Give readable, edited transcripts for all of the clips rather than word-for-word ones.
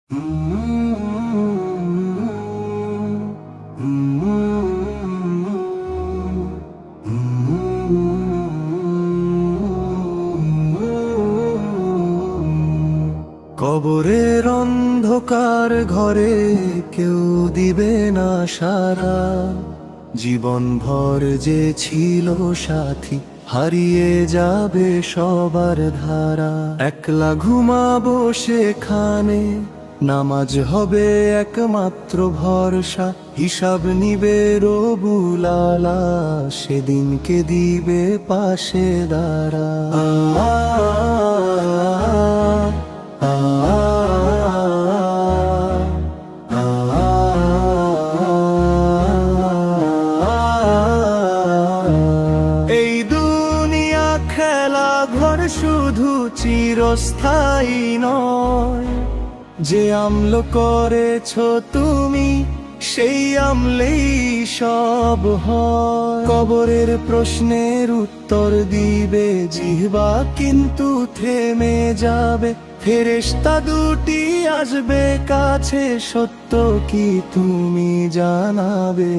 কবরের অন্ধকার ঘরে কেউ দিবে না সারা, জীবন ভর যে ছিল সাথী হারিয়ে যাবে সবার ধারা। একলা ঘুমাবো সেখানে, নামাজ হবে একমাত্র ভরসা, হিসাব নিবে রবুল আলা, সেদিনকে দিবে পাশে দাঁড়া। এই দুনিয়া খেলা ঘর শুধু চিরস্থায়ী নয়, যে আমল করেছ তুমি সেই আমলেই সব হয়। কবরের প্রশ্নের উত্তর দিবে জিহ্বা, কিন্তু থেমে যাবে, ফেরেশতা দুটি আসবে কাছে, সত্য কি তুমি জানাবে।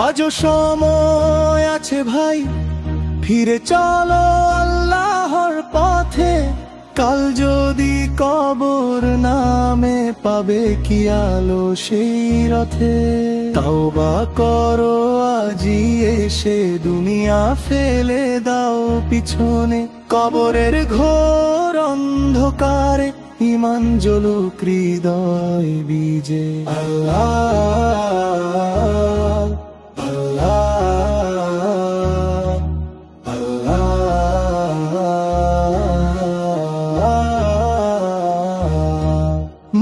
আজও সময় আছে ভাই, ফিরে চলো আল্লাহর পথে, কাল যদি কবর নামে পাবে কি আলো সেই রথে। তওবা করো আজি এসে, দুনিয়া ফেলে দাও পিছনে, কবরের ঘোর অন্ধকারে ঈমান জ্বলুক হৃদয় বীজে। আল্লাহ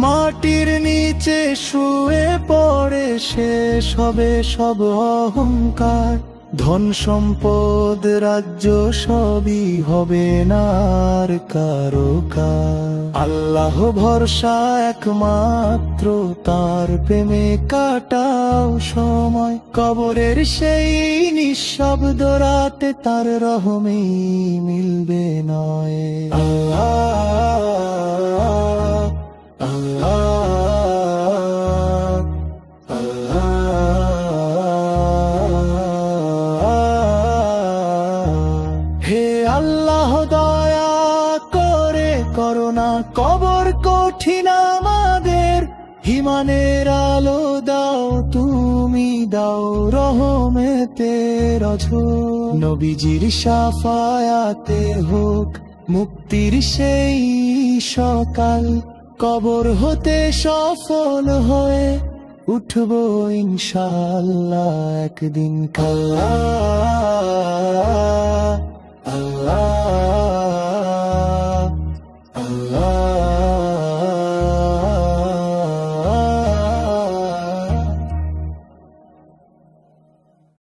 মাটির নিচে শুয়ে পড়ে শেষ হবে সব অহংকার, ধন সম্পদ রাজ্য সবই হবে না আর কারো কার। আল্লাহ ভরসা একমাত্র, তার প্রেমে কাটাও সময়, কবরের সেই নিঃশব্দ রাতে তার রহমেই মিলবে নয়। হে আল্লাহ দয়া করে করোনা কবর কঠিন আমাদের, ঈমানের আলো দাও তুমি, দাও রহমতের অঝোর। নবীজির শাফায়াতে হোক মুক্তির সেই সকাল, কবর হতে সফল হয়ে উঠবো ইনশাআল্লাহ একদিন কাল। আল্লাহ